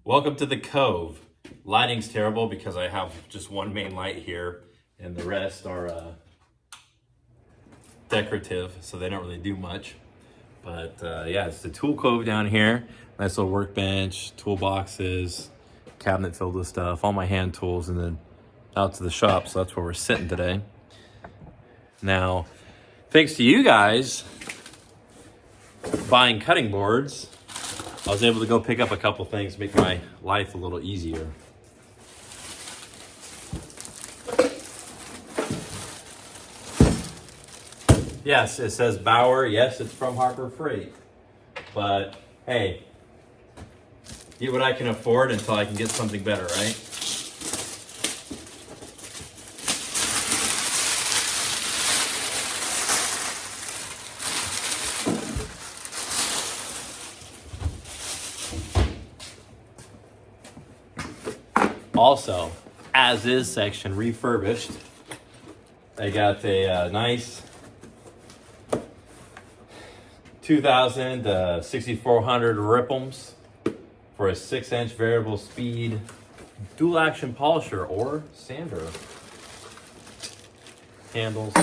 Welcome to the Cove. Lighting's terrible because I have just one main light here and the rest are decorative, so they don't really do much. But yeah, it's the tool cove down here. Nice little workbench, toolboxes, cabinet filled with stuff, all my hand tools, and then out to the shop. So that's where we're sitting today. Now, thanks to you guys buying cutting boards, I was able to go pick up a couple things to make my life a little easier. Yes, it says Bauer. Yes, it's from Harbor Freight. But hey, get what I can afford until I can get something better, right? Also, as is section refurbished. I got a nice 2000 6400 Ripples for a 6-inch variable speed dual action polisher or sander. Handles.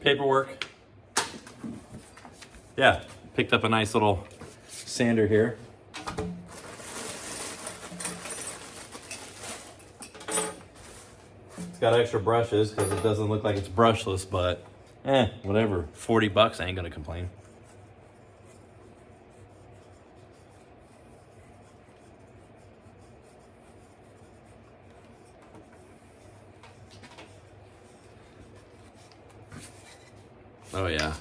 Paperwork. Yeah, picked up a nice little sander here. It's got extra brushes because it doesn't look like it's brushless, but whatever. 40 bucks, I ain't gonna complain. Oh yeah.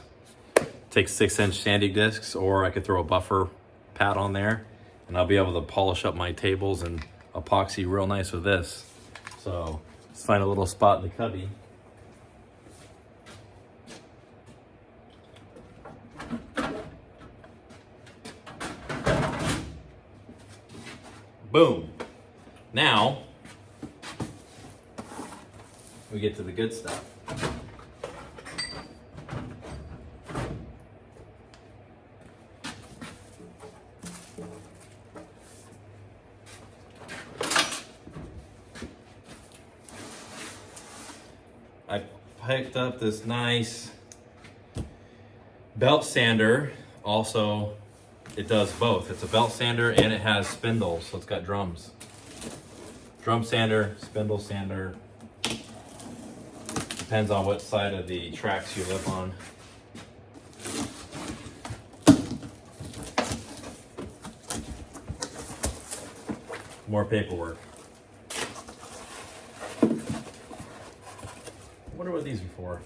Take 6-inch sanding discs, or I could throw a buffer pad on there and I'll be able to polish up my tables and epoxy real nice with this. So let's find a little spot in the cubby. Boom. Now we get to the good stuff. I picked up this nice belt sander. Also, it does both. It's a belt sander and it has spindles, so it's got drums. Drum sander, spindle sander. Depends on what side of the tracks you live on. More paperwork. I wonder what these are for.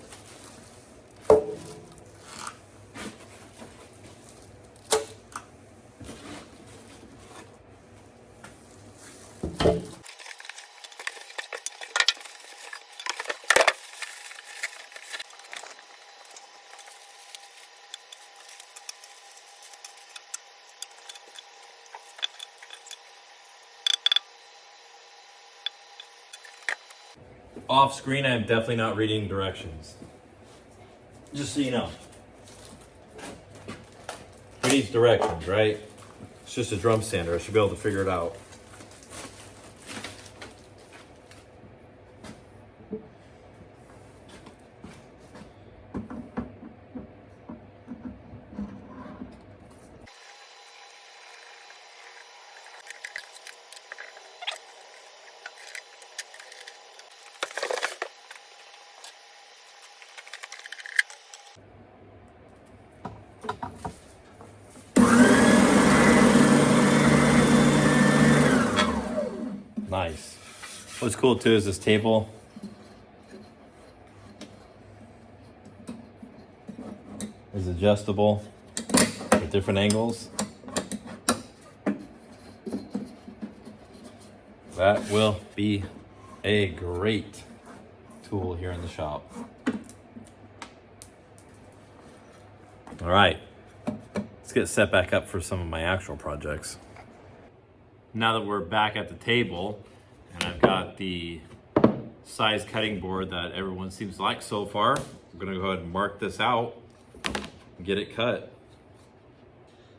Off screen, I'm definitely not reading directions. Just so you know. Who needs directions, right? It's just a drum sander. I should be able to figure it out. Nice. What's cool too is this table. Is adjustable at different angles. That will be a great tool here in the shop. All right, let's get set back up for some of my actual projects. Now that we're back at the table and I've got the size cutting board that everyone seems to like so far, I'm gonna go ahead and mark this out and get it cut.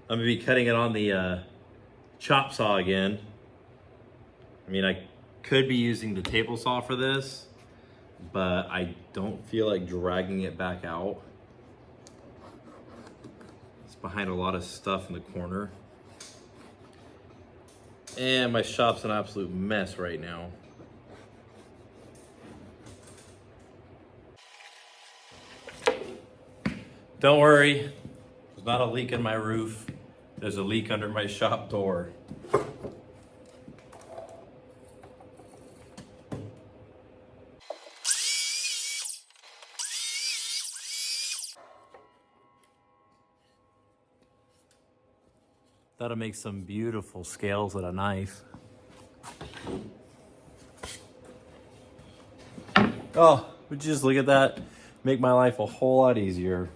I'm gonna be cutting it on the chop saw again. I mean, I could be using the table saw for this, but I don't feel like dragging it back out. It's behind a lot of stuff in the corner. And my shop's an absolute mess right now. Don't worry, there's not a leak in my roof. There's a leak under my shop door. That'll make some beautiful scales with a knife. Oh, would you just look at that? Make my life a whole lot easier.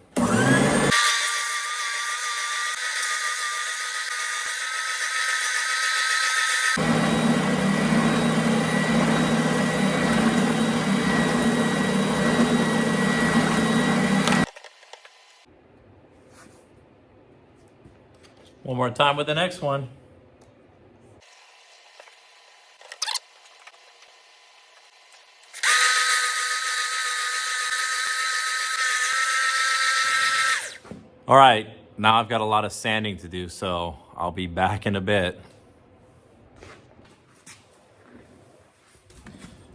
One more time with the next one. All right, now I've got a lot of sanding to do, so I'll be back in a bit.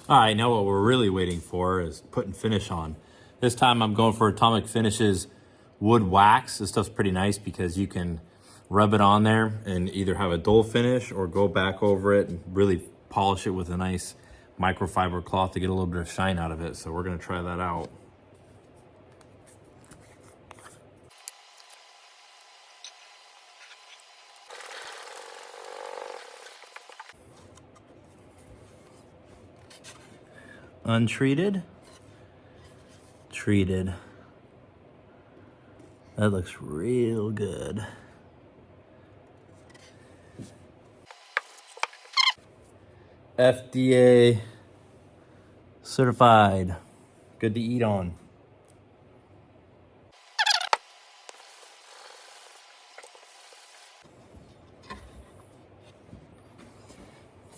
All right, now what we're really waiting for is putting finish on. This time I'm going for Atomic Finishes wood wax. This stuff's pretty nice because you can rub it on there and either have a dull finish or go back over it and really polish it with a nice microfiber cloth to get a little bit of shine out of it. So we're gonna try that out. Untreated, treated. That looks real good. FDA certified. Good to eat on.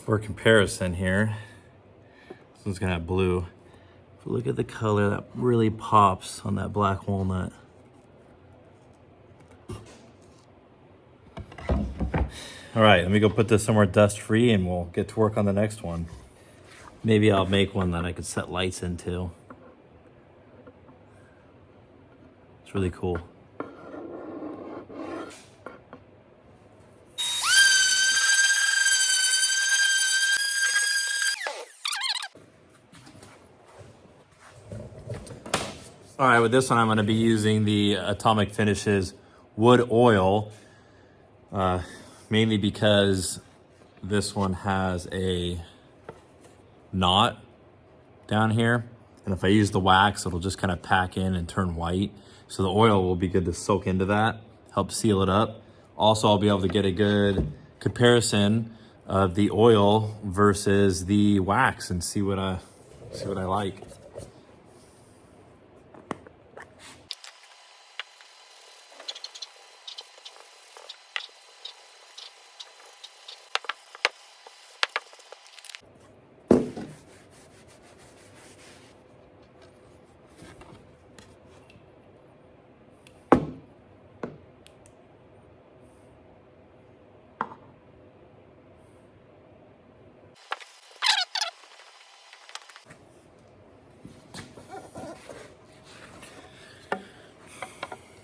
For comparison here, this one's gonna have blue. If you look at the color, that really pops on that black walnut. All right, let me go put this somewhere dust free and we'll get to work on the next one. Maybe I'll make one that I could set lights into. It's really cool. All right, with this one, I'm gonna be using the Atomic Finishes wood oil, mainly because this one has a knot down here. And if I use the wax, it'll just kind of pack in and turn white. So the oil will be good to soak into that, help seal it up. Also, I'll be able to get a good comparison of the oil versus the wax and see what I like.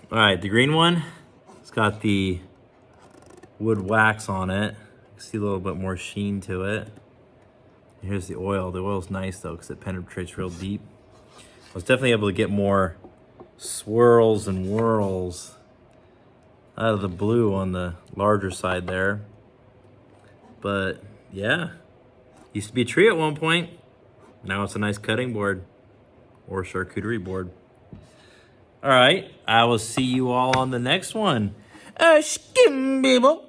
All right, the green one, it's got the wood wax on it. You can see a little bit more sheen to it. And here's the oil. The oil's nice though, because it penetrates real deep. I was definitely able to get more swirls and whirls out of the blue on the larger side there. But yeah, used to be a tree at one point. Now it's a nice cutting board or charcuterie board. All right, I will see you all on the next one. Skim people.